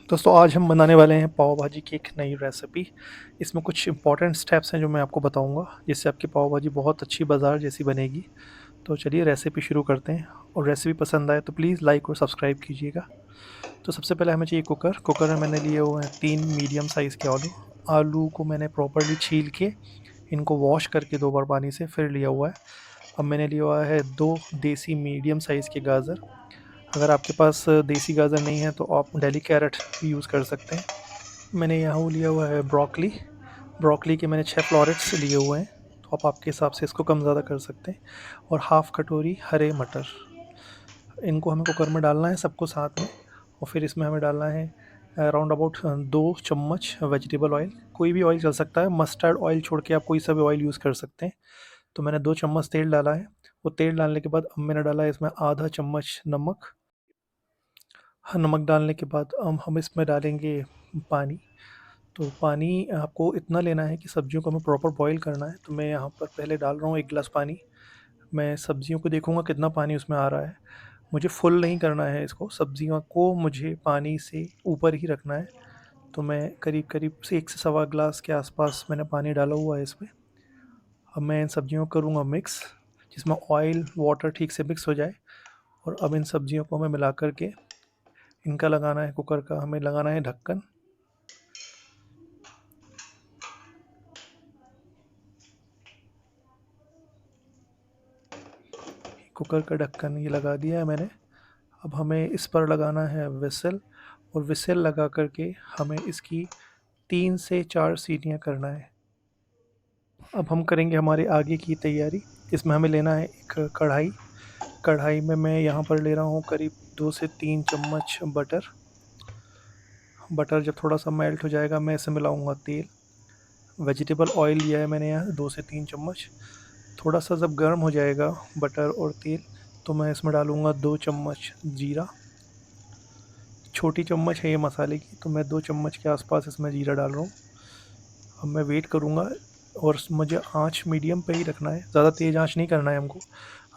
दोस्तों आज हम बनाने वाले हैं पाव भाजी की एक नई रेसिपी। इसमें कुछ इंपॉर्टेंट स्टेप्स हैं जो मैं आपको बताऊंगा, जिससे आपकी पाव भाजी बहुत अच्छी बाज़ार जैसी बनेगी। तो चलिए रेसिपी शुरू करते हैं। और रेसिपी पसंद आए तो प्लीज़ लाइक और सब्सक्राइब कीजिएगा। तो सबसे पहले हमें चाहिए कुकर। कुकर में मैंने लिए हुए हैं 3 मीडियम साइज़ के आलू। आलू को मैंने प्रॉपर्ली छील के इनको वॉश करके 2 बार पानी से फिर लिया हुआ है। अब मैंने लिया हुआ है 2 देसी मीडियम साइज़ के गाजर। अगर आपके पास देसी गाजर नहीं है तो आप डेली कैरेट भी यूज़ कर सकते हैं। मैंने यहाँ वो लिया हुआ है ब्रोकली। ब्रोकली के मैंने 6 फ्लोरेट्स लिए हुए हैं। तो आप आपके हिसाब से इसको कम ज़्यादा कर सकते हैं। और हाफ़ कटोरी हरे मटर। इनको हमें कुकर में डालना है सबको साथ में। और फिर इसमें हमें डालना है अराउंड अबाउट 2 चम्मच वेजिटेबल ऑयल। कोई भी ऑयल चल सकता है, मस्टर्ड ऑयल छोड़ के आप कोई सा भी ऑयल यूज़ कर सकते हैं। तो मैंने 2 चम्मच तेल डाला है। वो तेल डालने के बाद अब मैंने डाला है इसमें आधा चम्मच नमक। हाँ, नमक डालने के बाद हम इसमें डालेंगे पानी। तो पानी आपको इतना लेना है कि सब्जियों को हमें प्रॉपर बॉईल करना है। तो मैं यहाँ पर पहले डाल रहा हूँ 1 गिलास पानी। मैं सब्जियों को देखूँगा कितना पानी उसमें आ रहा है। मुझे फुल नहीं करना है इसको, सब्जियों को मुझे पानी से ऊपर ही रखना है। तो मैं करीब-करीब से 1 से सवा गिलास के आसपास मैंने पानी डाला हुआ है इसमें। अब मैं इन सब्जियों को करूँगा मिक्स, जिसमें ऑयल, वाटर ठीक से मिक्स हो जाए। और अब इन सब्जियों को हमें मिला कर के इनका लगाना है, कुकर का हमें लगाना है ढक्कन। कुकर का ढक्कन ये लगा दिया है मैंने। अब हमें इस पर लगाना है व्हिसल। और व्हिसल लगा कर के हमें इसकी 3 से 4 सीटियाँ करना है। अब हम करेंगे हमारे आगे की तैयारी। इसमें हमें लेना है एक कढ़ाई। कढ़ाई में मैं यहाँ पर ले रहा हूँ करीब 2 से 3 चम्मच बटर। बटर जब थोड़ा सा मेल्ट हो जाएगा मैं इसमें मिलाऊंगा तेल। वेजिटेबल ऑयल लिया है मैंने यहाँ 2 से 3 चम्मच। थोड़ा सा जब गर्म हो जाएगा बटर और तेल, तो मैं इसमें डालूंगा 2 चम्मच जीरा। छोटी चम्मच है ये मसाले की, तो मैं 2 चम्मच के आसपास इसमें जीरा डाल रहा हूँ। अब मैं वेट करूँगा। और मुझे आँच मीडियम पे ही रखना है, ज़्यादा तेज़ आँच नहीं करना है हमको।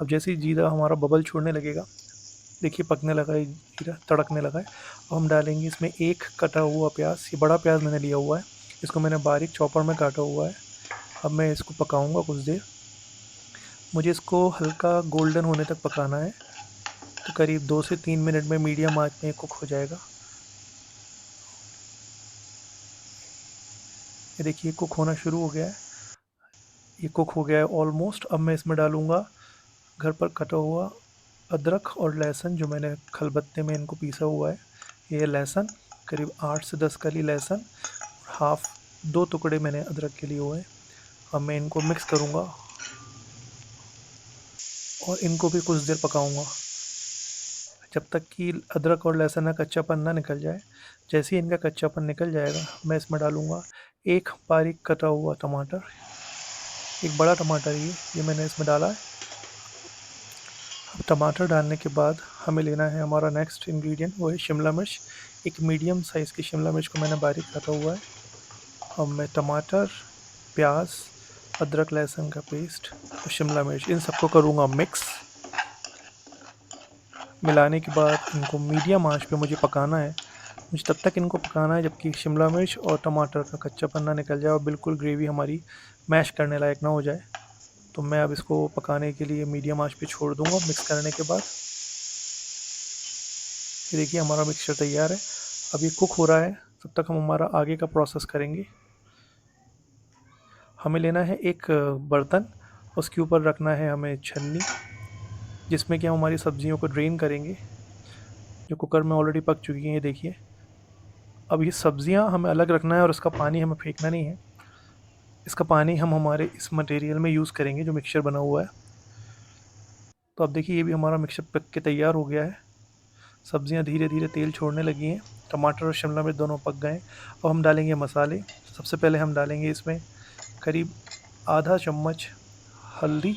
अब जैसे ही जीरा हमारा बबल छोड़ने लगेगा, देखिए पकने लगा है जीरा, तड़कने लगा है। अब हम डालेंगे इसमें एक कटा हुआ प्याज। ये बड़ा प्याज मैंने लिया हुआ है, इसको मैंने बारीक चॉपर में काटा हुआ है। अब मैं इसको पकाऊंगा कुछ देर। मुझे इसको हल्का गोल्डन होने तक पकाना है। तो करीब 2 से 3 मिनट में मीडियम आंच में कुक हो जाएगा। ये देखिए कुक होना शुरू हो गया है। ये कुक हो गया है ऑलमोस्ट। अब मैं इसमें डालूँगा घर पर कटा हुआ अदरक और लहसुन, जो मैंने खलबत्ते में इनको पीसा हुआ है। ये लहसुन करीब 8 से 10 कली लहसुन। और हाफ 2 टुकड़े मैंने अदरक के लिए हुए हैं। अब मैं इनको मिक्स करूँगा और इनको भी कुछ देर पकाऊँगा, जब तक कि अदरक और लहसुन का कच्चापन ना निकल जाए। जैसे ही इनका कच्चापन निकल जाएगा, मैं इसमें डालूँगा एक बारीक कटा हुआ टमाटर। एक बड़ा टमाटर ये मैंने इसमें डाला है। अब टमाटर डालने के बाद हमें लेना है हमारा नेक्स्ट इंग्रेडिएंट, वो है शिमला मिर्च। एक मीडियम साइज़ की शिमला मिर्च को मैंने बारीक काटा हुआ है। अब मैं टमाटर, प्याज, अदरक लहसुन का पेस्ट और शिमला मिर्च इन सबको करूँगा मिक्स। मिलाने के बाद इनको मीडियम आंच पे मुझे पकाना है। मुझे तब तक इनको पकाना है जबकि शिमला मिर्च और टमाटर का कच्चापन ना निकल जाए और बिल्कुल ग्रेवी हमारी मैश करने लायक ना हो जाए। तो मैं अब इसको पकाने के लिए मीडियम आंच पे छोड़ दूंगा। मिक्स करने के बाद ये देखिए हमारा मिक्सचर तैयार है। अब ये कुक हो रहा है, तब तक हम हमारा आगे का प्रोसेस करेंगे। हमें लेना है एक बर्तन। उसके ऊपर रखना है हमें छन्नी, जिसमें कि हम हमारी सब्जियों को ड्रेन करेंगे, जो कुकर में ऑलरेडी पक चुकी हैं। ये देखिए अब ये सब्जियां हमें अलग रखना है और उसका पानी हमें फेंकना नहीं है। इसका पानी हम हमारे इस मटेरियल में यूज़ करेंगे जो मिक्सचर बना हुआ है। तो अब देखिए ये भी हमारा मिक्सचर पक के तैयार हो गया है। सब्जियां धीरे धीरे तेल छोड़ने लगी हैं। टमाटर और शिमला मिर्च दोनों पक गए। अब हम डालेंगे मसाले। सबसे पहले हम डालेंगे इसमें करीब आधा चम्मच हल्दी।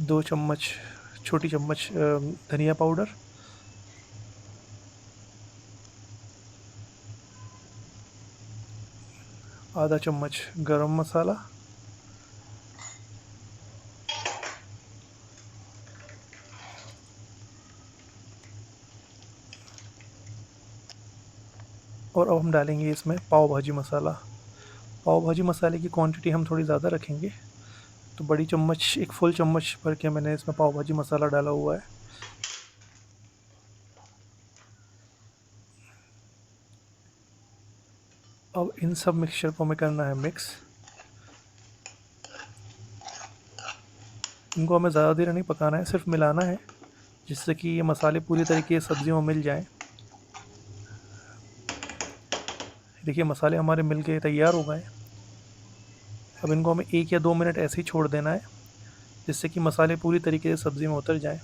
2 चम्मच, छोटी चम्मच धनिया पाउडर। आधा चम्मच गरम मसाला। और अब हम डालेंगे इसमें पाव भाजी मसाला। पाव भाजी मसाले की क्वांटिटी हम थोड़ी ज़्यादा रखेंगे, तो बड़ी चम्मच, एक फुल चम्मच भर के मैंने इसमें पाव भाजी मसाला डाला हुआ है। अब इन सब मिक्सचर को हमें करना है मिक्स। इनको हमें ज़्यादा देर नहीं पकाना है, सिर्फ मिलाना है, जिससे कि ये मसाले पूरी तरीके से सब्जियों में मिल जाएं। देखिए मसाले हमारे मिल के तैयार हो गए। अब इनको हमें 1 या 2 मिनट ऐसे ही छोड़ देना है, जिससे कि मसाले पूरी तरीके से सब्ज़ी में उतर जाएं।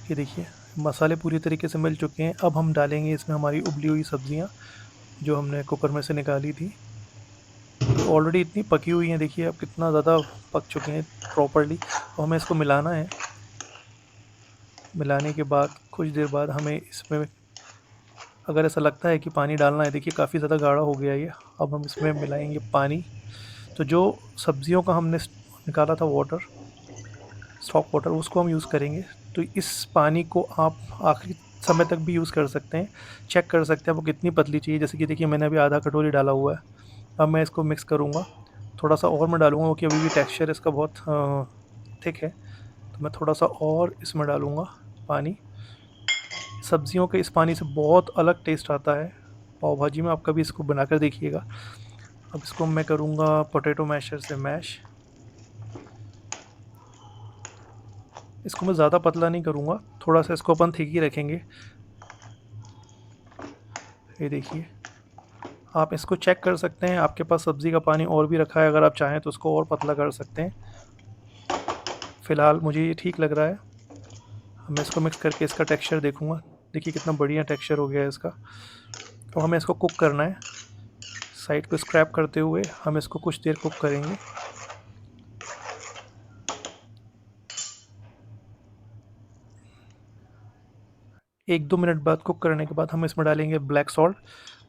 ये देखिए मसाले पूरी तरीके से मिल चुके हैं। अब हम डालेंगे इसमें हमारी उबली हुई सब्जियां, जो हमने कुकर में से निकाली थी। ऑलरेडी इतनी पकी हुई हैं, देखिए अब कितना ज़्यादा पक चुके हैं प्रॉपरली। तो हमें इसको मिलाना है। मिलाने के बाद कुछ देर बाद हमें इसमें, अगर ऐसा लगता है कि पानी डालना है, देखिए काफ़ी ज़्यादा गाढ़ा हो गया ये, अब हम इसमें मिलाएंगे पानी। तो जो सब्जियों का हमने निकाला था वाटर, स्टॉक वाटर, उसको हम यूज़ करेंगे। तो इस पानी को आप आखिरी समय तक भी यूज़ कर सकते हैं। चेक कर सकते हैं आपको कितनी पतली चाहिए, जैसे कि देखिए मैंने अभी आधा कटोरी डाला हुआ है। अब मैं इसको मिक्स करूँगा, थोड़ा सा और मैं डालूँगा क्योंकि अभी भी टेक्सचर इसका बहुत थिक है, तो मैं थोड़ा सा और इसमें डालूँगा पानी। सब्जियों के इस पानी से बहुत अलग टेस्ट आता है पाव भाजी में, आप कभी इसको बनाकर देखिएगा। अब इसको मैं करूँगा पोटैटो मैशर से मैश। इसको मैं ज़्यादा पतला नहीं करूँगा, थोड़ा सा इसको अपन थिक ही रखेंगे। ये देखिए आप इसको चेक कर सकते हैं, आपके पास सब्ज़ी का पानी और भी रखा है, अगर आप चाहें तो उसको और पतला कर सकते हैं। फ़िलहाल मुझे ये ठीक लग रहा है। मैं इसको मिक्स करके इसका टेक्सचर देखूँगा। देखिए कितना बढ़िया टेक्सचर हो गया है इसका। तो हमें इसको कुक करना है। साइड को स्क्रैप करते हुए हम इसको कुछ देर कुक करेंगे। 1-2 मिनट बाद कुक करने के बाद हम इसमें डालेंगे ब्लैक सॉल्ट।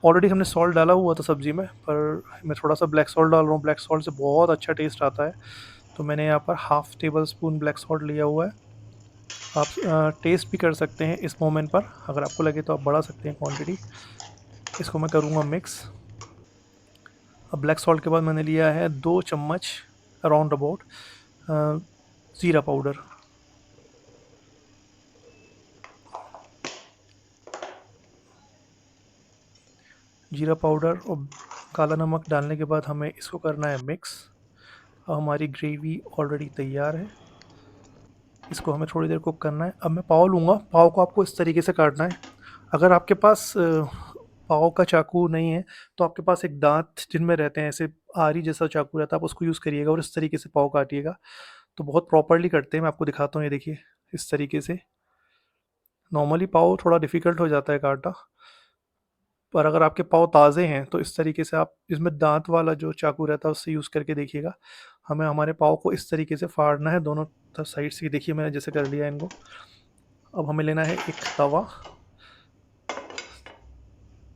ऑलरेडी हमने सॉल्ट डाला हुआ था सब्ज़ी में, पर मैं थोड़ा सा ब्लैक सॉल्ट डाल रहा हूँ। ब्लैक सॉल्ट से बहुत अच्छा टेस्ट आता है। तो मैंने यहाँ पर half table spoon black salt लिया हुआ है। आप टेस्ट भी कर सकते हैं इस मोमेंट पर, अगर आपको लगे तो आप बढ़ा सकते हैं क्वांटिटी। इसको मैं करूँगा मिक्स। अब ब्लैक सॉल्ट के बाद मैंने लिया है 2 चम्मच अराउंड अबाउट ज़ीरा पाउडर। जीरा पाउडर और काला नमक डालने के बाद हमें इसको करना है मिक्स। अब हमारी ग्रेवी ऑलरेडी तैयार है, इसको हमें थोड़ी देर कुक करना है। अब मैं पाव लूँगा, पाव को आपको इस तरीके से काटना है। अगर आपके पास पाव का चाकू नहीं है, तो आपके पास एक दाँत जिनमें रहते हैं, ऐसे आरी जैसा चाकू रहता है, आप उसको यूज़ करिएगा और इस तरीके से पाव काटिएगा, तो बहुत प्रॉपर्ली कटते हैं। मैं आपको दिखाता हूँ, ये देखिए इस तरीके से। नॉर्मली पाव थोड़ा डिफ़िकल्ट हो जाता है काटना, पर अगर आपके पाँव ताज़े हैं तो इस तरीके से आप इसमें दाँत वाला जो चाकू रहता है उससे यूज़ करके देखिएगा। हमें हमारे पाँव को इस तरीके से फाड़ना है दोनों साइड से। देखिए मैंने जैसे कर लिया इनको। अब हमें लेना है एक तवा।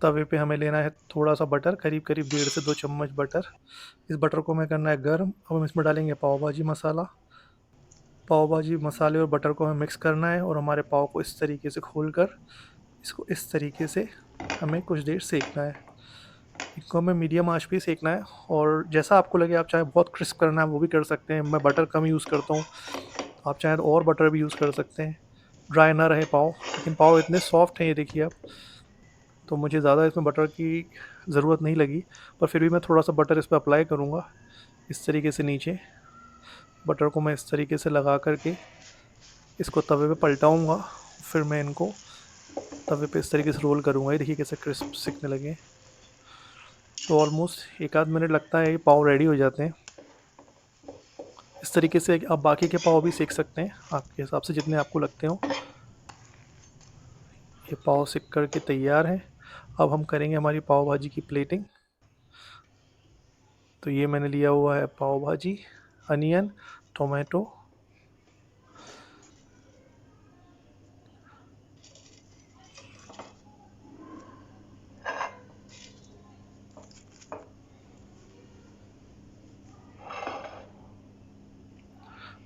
तवे पे हमें लेना है थोड़ा सा बटर, करीब-करीब 1.5 से 2 चम्मच बटर। इस बटर को हमें करना है गर्म। अब हम इसमें डालेंगे पाव भाजी मसाला। पाव भाजी मसाले और बटर को हमें मिक्स करना है और हमारे पाव को इस तरीके से खोलकर इसको इस तरीके से हमें कुछ देर सेकना है। इनको हमें मीडियम आँच पे ही सेकना है, और जैसा आपको लगे, आप चाहे बहुत क्रिस्प करना है वो भी कर सकते हैं। मैं बटर कम यूज़ करता हूँ, आप चाहें तो और बटर भी यूज़ कर सकते हैं, ड्राई ना रहे पाव। लेकिन पाव इतने सॉफ्ट हैं ये देखिए आप, तो मुझे ज़्यादा इसमें बटर की ज़रूरत नहीं लगी, पर फिर भी मैं थोड़ा सा बटर इस पर अप्लाई करूँगा। इस तरीके से नीचे बटर को मैं इस तरीके से लगा करके इसको तवे पे पलटाऊँगा, फिर मैं इनको तवे पे इस तरीके से रोल करूँगा। ये देखिए कैसे क्रिस्प सिकने लगे। तो ऑलमोस्ट 1 आध मिनट लगता है, ये पाव रेडी हो जाते हैं। इस तरीके से आप बाकी के पाव भी सेक सकते हैं, आपके हिसाब से जितने आपको लगते हों। ये पाव सिक कर के तैयार हैं। अब हम करेंगे हमारी पाव भाजी की प्लेटिंग। तो ये मैंने लिया हुआ है पाव भाजी, अनियन, टोमेटो।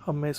अब मैं